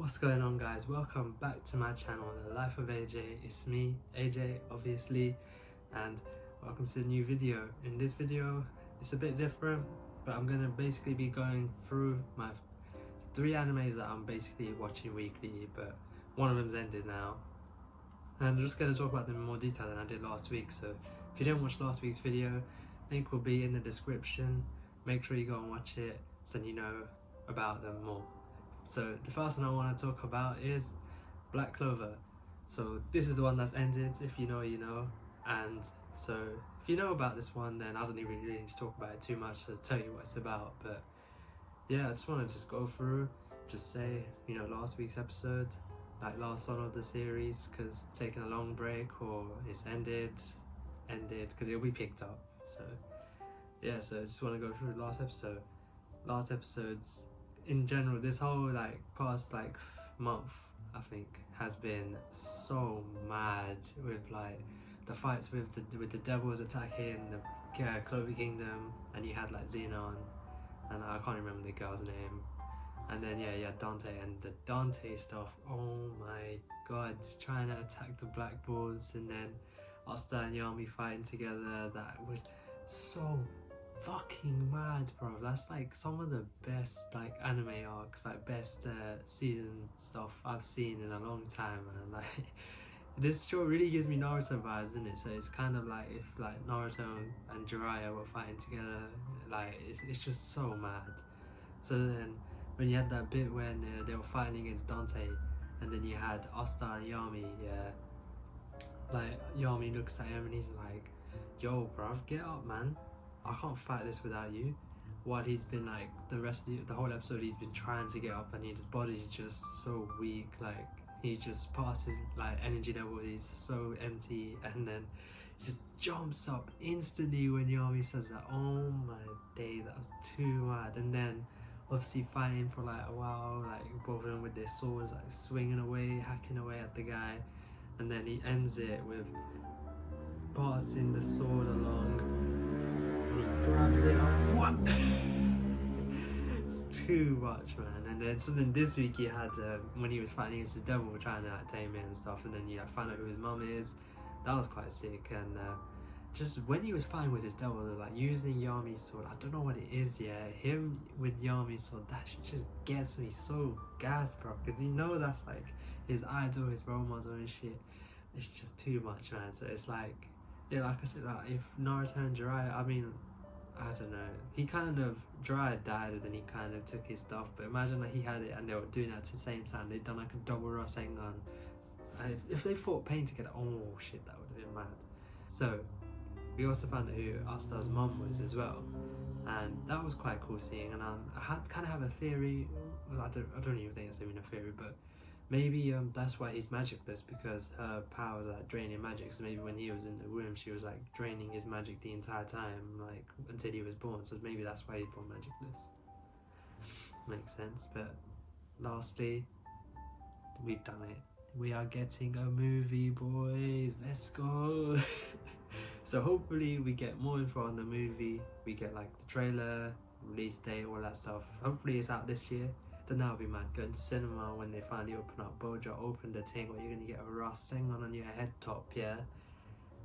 What's going on, guys? Welcome back to my channel, The Life of AJ. It's me, AJ, obviously, and welcome to a new video. In this video, it's a bit different, but I'm gonna basically be going through my 3 animes that I'm basically watching weekly, but one of them's ended now. And I'm just gonna talk about them in more detail than I did last week, so if you didn't watch last week's video, link will be in the description. Make sure you go and watch it, so then you know about them more. So the first one I want to talk about is Black Clover. So this is the one that's ended, if you know, you know. And so if you know about this one, then I don't even really need to talk about it too much to tell you what it's about. But yeah, I just want to go through, just say, you know, last week's episode, like last one of the series, because it's taken a long break or it's ended, because it'll be picked up. So yeah, so I just want to go through the last episodes. In general, this whole past month, I think, has been so mad with the fights with the devils attacking the Clover Kingdom, and you had Xenon, and I can't remember the girl's name, and then yeah, Dante, and the Dante stuff. Oh my god, trying to attack the Black Bulls, and then Asta and Yami fighting together. That was so fucking mad, bro. That's some of the best anime arcs, best season stuff I've seen in a long time, man. This show really gives me Naruto vibes, isn't it? So it's kind of like if Naruto and Jiraiya were fighting together. It's just so mad. So then when you had that bit when they were fighting against Dante, and then you had Asta and Yami, Yami looks at him and he's like, yo bruv, get up, man, I can't fight this without you. While he's been the rest of the whole episode, he's been trying to get up, and his body's just so weak. He just passes energy level, he's so empty, and then he just jumps up instantly when Yami says that. Oh my day, that was too mad. And then obviously fighting for a while, both of them with their swords, swinging away, hacking away at the guy, and then he ends it with passing the sword along. He grabs it up. What? It's too much, man. And then something this week he had when he was fighting against the devil, trying to tame it and stuff, and then you find out who his mum is. That was quite sick. And just when he was fighting with his devil, using Yami's sword, I don't know what it is, yeah, him with Yami's sword, that shit just gets me so gassed, bro, because you know that's his idol, his role model and shit. It's just too much, man. So it's yeah, like I said, if Naruto and Jiraiya, I mean, I don't know, Jiraiya died and then he kind of took his stuff, but imagine he had it and they were doing it at the same time. They'd done a double Rasengan. If they fought Pain together, oh shit, that would have been mad. So we also found out who Asta's mum was as well, and that was quite cool seeing. And I kind of have a theory. Well, I don't even think it's even a theory, but maybe that's why he's magicless, because her powers are draining magic. So maybe when he was in the womb, she was draining his magic the entire time, until he was born. So maybe that's why he's born magicless. Makes sense. But lastly, we've done it. We are getting a movie, boys. Let's go. So hopefully we get more info on the movie. We get the trailer, release date, all that stuff. Hopefully it's out this year. Then that'll be mad. Going to cinema when they finally open up. Bojo open the thing where you're gonna get a Rasengan on your head top, yeah?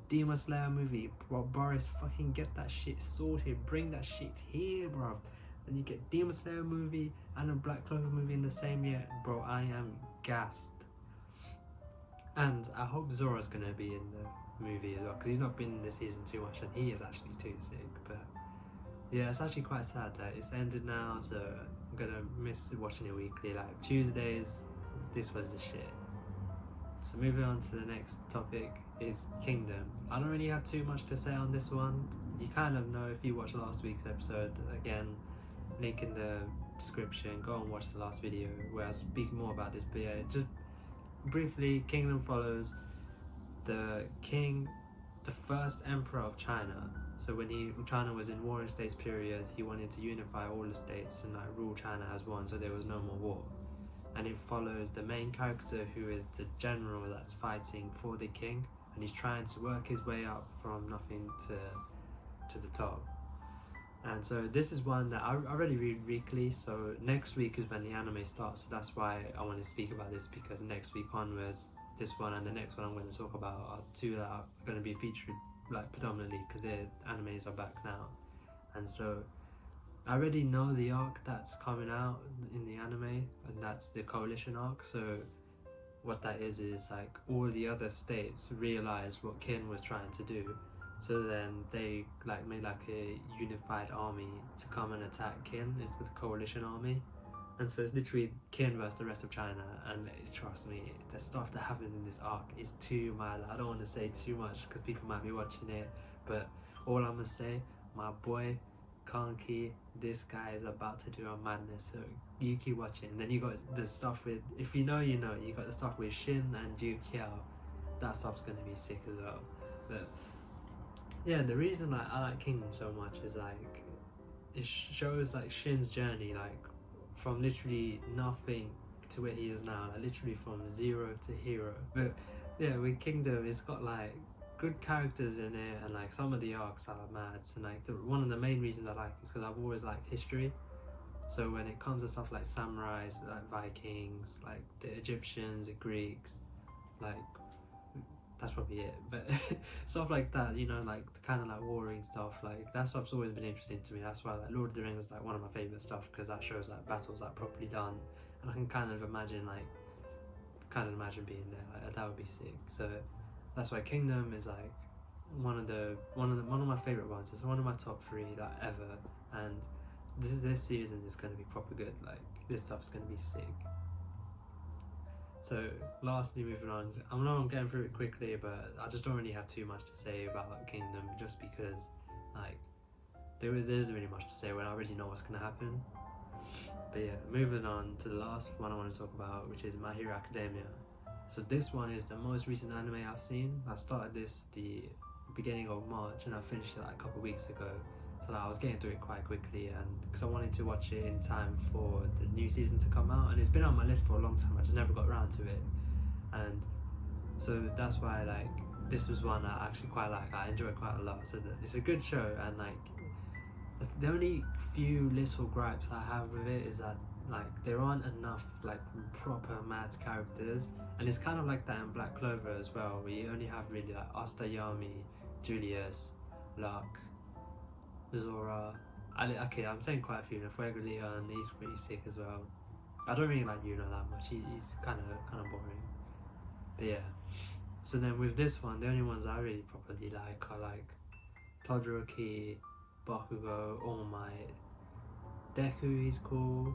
Demon Slayer movie, bro. Boris, fucking get that shit sorted. Bring that shit here, bro. Then you get Demon Slayer movie and a Black Clover movie in the same year, bro. I am gassed. And I hope Zora's gonna be in the movie as well, because he's not been in this season too much, and he is actually too sick. But yeah, it's actually quite sad that it's ended now, so I'm gonna miss watching it weekly. Tuesdays, this was the shit. So moving on to the next topic is Kingdom. I don't really have too much to say on this one. You kind of know if you watched last week's episode. Again, link in the description. Go and watch the last video where I speak more about this. But yeah, just briefly, Kingdom follows the king, the first emperor of China. So when China was in warring states periods, he wanted to unify all the states and rule China as one, so there was no more war. And it follows the main character, who is the general that's fighting for the king, and he's trying to work his way up from nothing to the top. And so this is one that I already read weekly, so next week is when the anime starts, so that's why I want to speak about this, because next week onwards, this one and the next one I'm going to talk about are two that are going to be featured like predominantly because their animes are back now. And so I already know the arc that's coming out in the anime, and that's the coalition arc. So what that is like all the other states realized what Kin was trying to do, so then they like made like a unified army to come and attack Kin. It's the coalition army, and so it's literally Kin versus the rest of China. And trust me, the stuff that happens in this arc is too mad. I don't want to say too much because people might be watching it, but all I'm gonna say, my boy Kanki, this guy is about to do a madness, so you keep watching. Then you got the stuff with, if you know, you know, you got the stuff with Shin and Ju Kiao. That stuff's gonna be sick as well. But yeah, the reason like I like Kingdom so much is like it shows like Shin's journey, like from literally nothing to where he is now, like literally from zero to hero. But yeah, with Kingdom, it's got like good characters in it, and like some of the arcs are mad. And like one of the main reasons I like is because I've always liked history. So when it comes to stuff like samurais, like Vikings, like the Egyptians, the Greeks, like that's probably it. But stuff like that, you know, like kind of like warring stuff, like that stuff's always been interesting to me. That's why like Lord of the Rings is like one of my favorite stuff, because that shows like battles like properly done, and I can kind of imagine being there. Like that would be sick. So that's why Kingdom is like one of my favorite ones. It's one of my top 3 like ever, and this season is going to be proper good. Like this stuff's going to be sick. So lastly, moving on, I know I'm getting through it quickly, but I just don't really have too much to say about Kingdom, just because like there isn't really much to say when I already know what's going to happen. But yeah, moving on to the last one I want to talk about, which is My Hero Academia. So this one is the most recent anime I've seen. I started this the beginning of March and I finished it like a couple of weeks ago. So I was getting through it quite quickly, and because I wanted to watch it in time for the new season to come out, and it's been on my list for a long time. I just never got around to it, and so that's why like this was one I actually quite like. I enjoy it quite a lot. So it's a good show, and like the only few little gripes I have with it is that like there aren't enough like proper mad characters, and it's kind of like that in Black Clover as well, where you only have really like Asta, Yami, Julius, Luck, Zora. Okay, I'm saying quite a few. Fuegolia, and he's pretty sick as well. I don't really like Yuno that much. He's kind of boring. But yeah. So then with this one, the only ones I really properly like are like Todoroki, Bakugo, All Might, Deku. He's cool.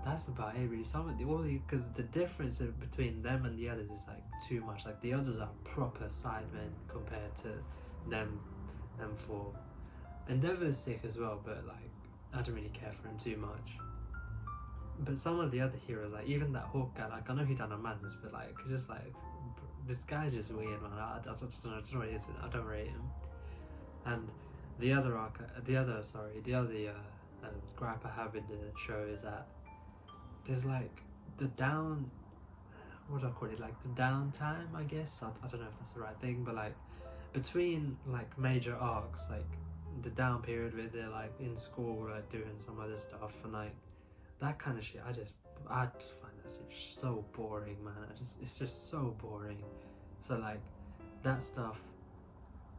That's about it really. Because the difference between them and the others is like too much. Like the others are proper sidemen compared to them four. Endeavor's sick as well, but like I don't really care for him too much. But some of the other heroes, like even that Hawk guy, like I know he done a madness, but like just like this guy's just weird, man. I don't know what it is, but I don't rate him. And the other gripe I have in the show is that there's like the what do I call it? Like the downtime, I guess. I don't know if that's the right thing, but like between like major arcs, like the down period where they're like in school, like doing some other stuff, and like that kind of shit, I just find that so boring, man. It's just so boring. So like that stuff,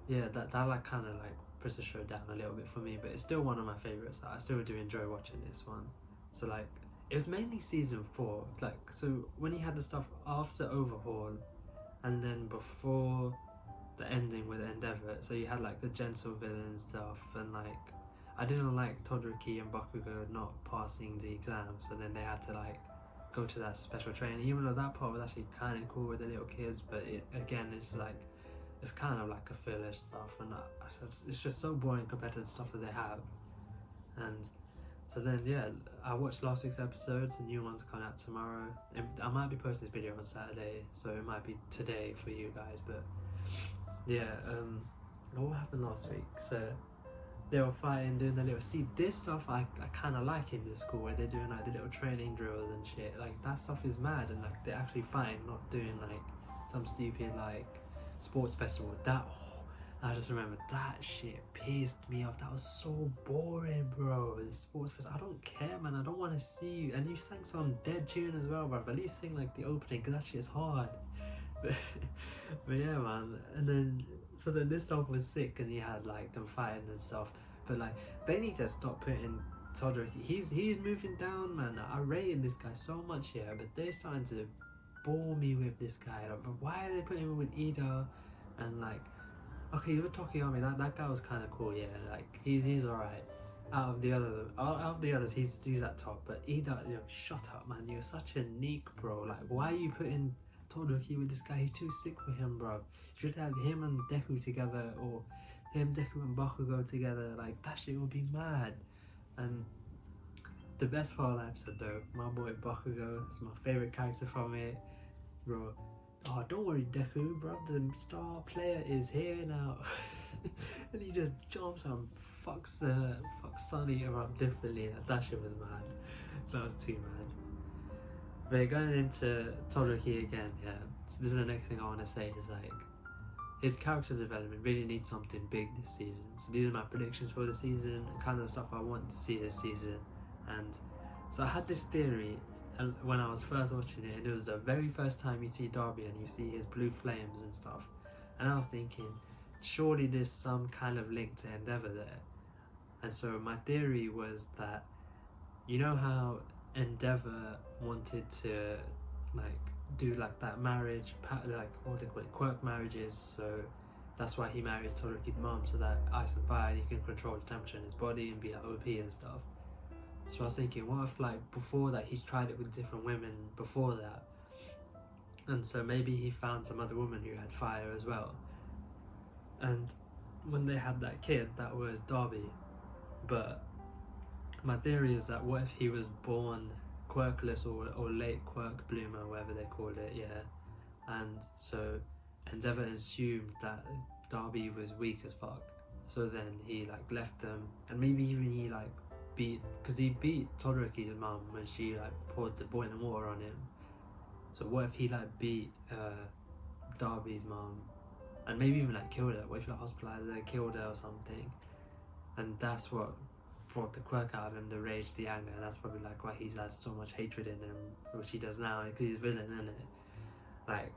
yeah, that like kind of like puts the show down a little bit for me, but it's still one of my favorites. I still do enjoy watching this one. So like it was mainly season 4, like so when he had the stuff after Overhaul and then before the ending with Endeavor, so you had like the gentle villain stuff, and like I didn't like Todoroki and Bakugo not passing the exam, so then they had to like go to that special training, even though that part was actually kind of cool with the little kids, but it's kind of like a filler stuff, and it's just so boring compared to the stuff that they have. And so then yeah, I watched last week's episodes. The new one's coming out tomorrow, and I might be posting this video on Saturday, so it might be today for you guys. But yeah, what happened last week? So they were fighting, doing the little, see this stuff I kind of like in the school, where they're doing like the little training drills and shit. Like that stuff is mad, and like they're actually fighting, not doing like some stupid like sports festival. I just remember that shit pissed me off. That was so boring, bro. The sports fest. I don't care, man. I don't want to see you. And you sang some dead tune as well, bro. At least sing like the opening, because that shit's hard. But yeah, man. And then, so then this stuff was sick, and he had like them fighting and stuff. But like, they need to stop putting Todrick. He's moving down, man. I rated this guy so much here, but they're starting to bore me with this guy. Like, but why are they putting him with Ida? And like, okay, you were talking on me. That guy was kind of cool, yeah. Like he's alright. Out of the others, he's at top. But Ida, shut up, man. You're such a neek, bro. Like, why are you putting Todoroki with this guy? He's too sick for him, bro. You should have him and Deku together, or him, Deku, and Bakugo together. Like that shit would be mad. And the best part of the episode, though, my boy Bakugo is my favorite character from it, bro. Oh, don't worry, Deku, bro. The star player is here now. And he just jumps and fucks Sunny up differently. That shit was mad. That was too mad. But going into Todoroki again, yeah. So this is the next thing I want to say is like, his character development really needs something big this season. So these are my predictions for the season, and kind of stuff I want to see this season. And so I had this theory when I was first watching it, and it was the very first time you see Darby and you see his blue flames and stuff, and I was thinking, surely there's some kind of link to Endeavor there. And so my theory was that, you know how Endeavor wanted to like do like that marriage, like what they call it, quirk marriages, so that's why he married Todoroki's mom, so that Ice and Fire, he can control the temperature in his body and be like OP and stuff. So I was thinking, what if like before that he's tried it with different women before that, and so maybe he found some other woman who had fire as well, and when they had that kid, that was Darby. But my theory is that what if he was born quirkless, or late quirk bloomer, whatever they called it, yeah, and so Endeavor assumed that Darby was weak as fuck, so then he like left them, and maybe even he like because he beat Todoroki's mum when she like poured the boiling water on him. So what if he like beat Darby's mum, and maybe even like killed her? What if he like hospitalized her, killed her or something? And that's what brought the quirk out of him, the rage, the anger, and that's probably like why he's has so much hatred in him, which he does now, because he's a villain, isn't it? Like,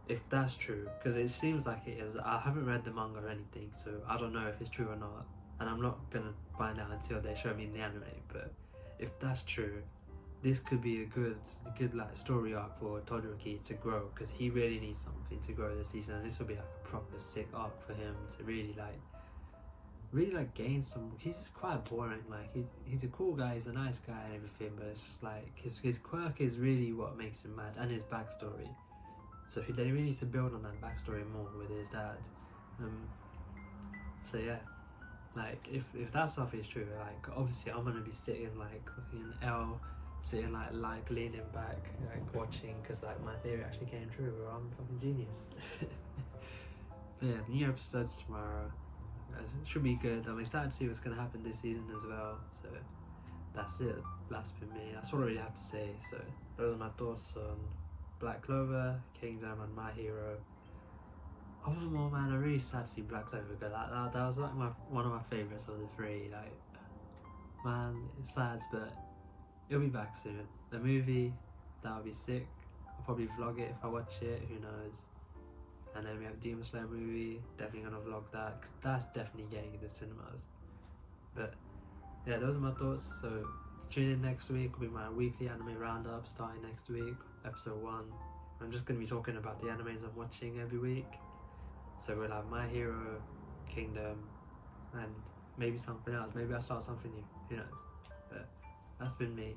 if that's true, because it seems like it is. I haven't read the manga or anything, so I don't know if it's true or not, and I'm not gonna find out until they show me in the anime. But if that's true, this could be a good like story arc for Todoroki to grow, because he really needs something to grow this season, and this will be like a proper sick arc for him to really like gain some. He's just quite boring. Like he's a cool guy, he's a nice guy and everything, but it's just like his quirk is really what makes him mad, and his backstory. So they really need to build on that backstory more with his dad. So yeah, like if that stuff is true, like obviously I'm gonna be sitting like fucking sitting like leaning back, like watching, because like my theory actually came true, or I'm a fucking genius. But yeah, new episodes tomorrow. It should be good. I'm excited to see what's gonna happen this season as well. So that's it. That's been me. That's all I really have to say. So those are my thoughts on Black Clover, Kingdom, and My Hero. Overall, man, I'm really sad to see Black Clover go. That was like one of my favourites of the three. Like, man, it's sad, but it'll be back soon. The movie, that'll be sick. I'll probably vlog it if I watch it. Who knows? And then we have Demon Slayer movie. Definitely gonna vlog that, because that's definitely getting in the cinemas. But yeah, those are my thoughts. So tune in next week. Will be my weekly anime roundup starting next week, episode 1. I'm just gonna be talking about the animes I'm watching every week. So we'll have My Hero, Kingdom, and maybe something else. Maybe I'll start something new. Who knows? But that's been me.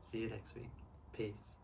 See you next week. Peace.